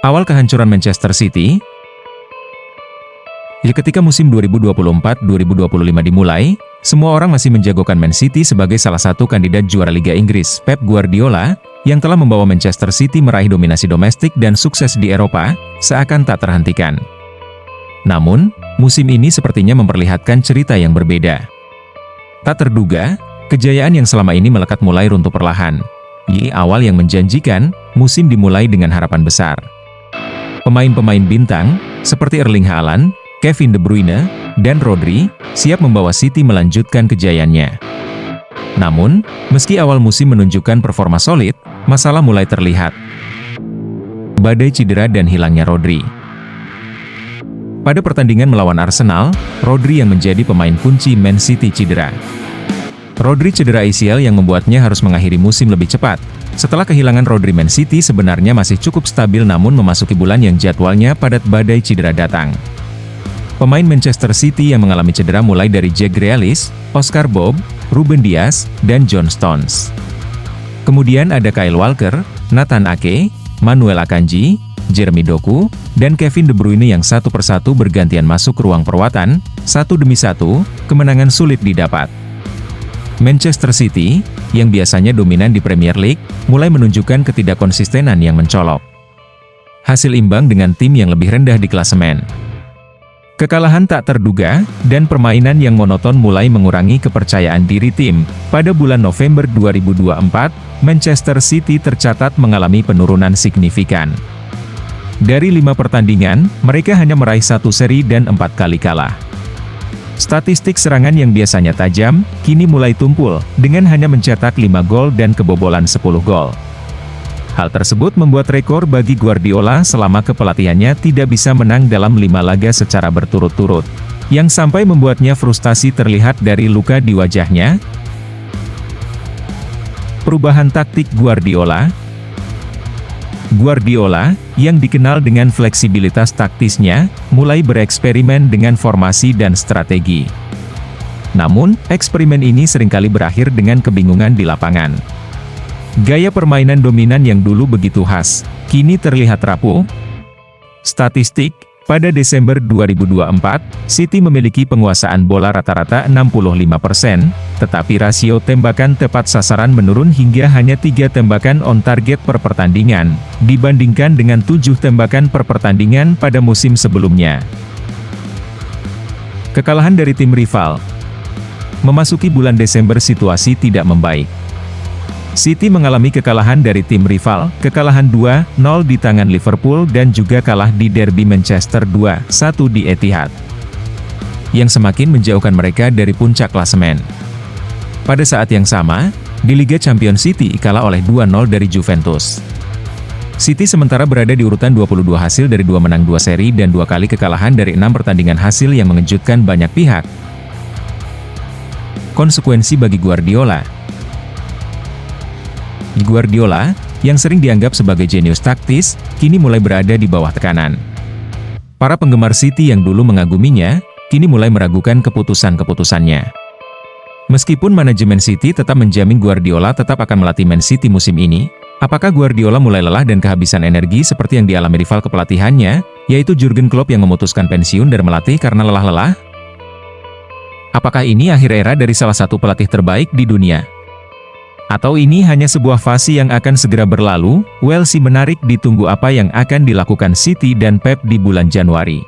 Awal kehancuran Manchester City. Ketika musim 2024-2025 dimulai, semua orang masih menjagokan Man City sebagai salah satu kandidat juara Liga Inggris. Pep Guardiola, yang telah membawa Manchester City meraih dominasi domestik dan sukses di Eropa, seakan tak terhentikan. Namun, musim ini sepertinya memperlihatkan cerita yang berbeda. Tak terduga, kejayaan yang selama ini melekat mulai runtuh perlahan. Di awal yang menjanjikan, musim dimulai dengan harapan besar. Pemain-pemain bintang, seperti Erling Haaland, Kevin De Bruyne, dan Rodri, siap membawa City melanjutkan kejayaannya. Namun, meski awal musim menunjukkan performa solid, masalah mulai terlihat. Badai cedera dan hilangnya Rodri. Pada pertandingan melawan Arsenal, Rodri yang menjadi pemain kunci Man City cedera. Rodri cedera ACL yang membuatnya harus mengakhiri musim lebih cepat. Setelah kehilangan Rodri, Man City sebenarnya masih cukup stabil, namun memasuki bulan yang jadwalnya padat badai cedera datang. Pemain Manchester City yang mengalami cedera mulai dari Jack Grealish, Oscar Bob, Ruben Dias, dan John Stones. Kemudian ada Kyle Walker, Nathan Ake, Manuel Akanji, Jeremy Doku, dan Kevin De Bruyne yang satu persatu bergantian masuk ke ruang perawatan. Satu demi satu, kemenangan sulit didapat. Manchester City, yang biasanya dominan di Premier League, mulai menunjukkan ketidakkonsistenan yang mencolok. Hasil imbang dengan tim yang lebih rendah di klasemen. Kekalahan tak terduga, dan permainan yang monoton mulai mengurangi kepercayaan diri tim. Pada bulan November 2024, Manchester City tercatat mengalami penurunan signifikan. Dari 5 pertandingan, mereka hanya meraih 1 seri dan 4 kali kalah. Statistik serangan yang biasanya tajam, kini mulai tumpul, dengan hanya mencetak 5 gol dan kebobolan 10 gol. Hal tersebut membuat rekor bagi Guardiola selama kepelatihannya tidak bisa menang dalam 5 laga secara berturut-turut, yang sampai membuatnya frustasi terlihat dari luka di wajahnya. Perubahan taktik Guardiola. Guardiola, yang dikenal dengan fleksibilitas taktisnya, mulai bereksperimen dengan formasi dan strategi. Namun, eksperimen ini seringkali berakhir dengan kebingungan di lapangan. Gaya permainan dominan yang dulu begitu khas, kini terlihat rapuh. Statistik, pada Desember 2024, City memiliki penguasaan bola rata-rata 65%, tetapi rasio tembakan tepat sasaran menurun hingga hanya 3 tembakan on target per pertandingan, dibandingkan dengan 7 tembakan per pertandingan pada musim sebelumnya. Kekalahan dari tim rival. Memasuki bulan Desember situasi tidak membaik. City mengalami kekalahan dari tim rival, kekalahan 2-0 di tangan Liverpool dan juga kalah di derby Manchester 2-1 di Etihad, yang semakin menjauhkan mereka dari puncak klasemen. Pada saat yang sama, di Liga Champions City kalah oleh 2-0 dari Juventus. City sementara berada di urutan 22 hasil dari 2 menang 2 seri dan 2 kali kekalahan dari 6 pertandingan, hasil yang mengejutkan banyak pihak. Konsekuensi bagi Guardiola. Guardiola, yang sering dianggap sebagai jenius taktis, kini mulai berada di bawah tekanan. Para penggemar City yang dulu mengaguminya, kini mulai meragukan keputusan-keputusannya. Meskipun manajemen City tetap menjamin Guardiola tetap akan melatih Man City musim ini, apakah Guardiola mulai lelah dan kehabisan energi seperti yang dialami rival kepelatihannya, yaitu Jurgen Klopp yang memutuskan pensiun dari melatih karena lelah-lelah? Apakah ini akhir era dari salah satu pelatih terbaik di dunia? Atau ini hanya sebuah fase yang akan segera berlalu? Well, menarik ditunggu apa yang akan dilakukan City dan Pep di bulan Januari.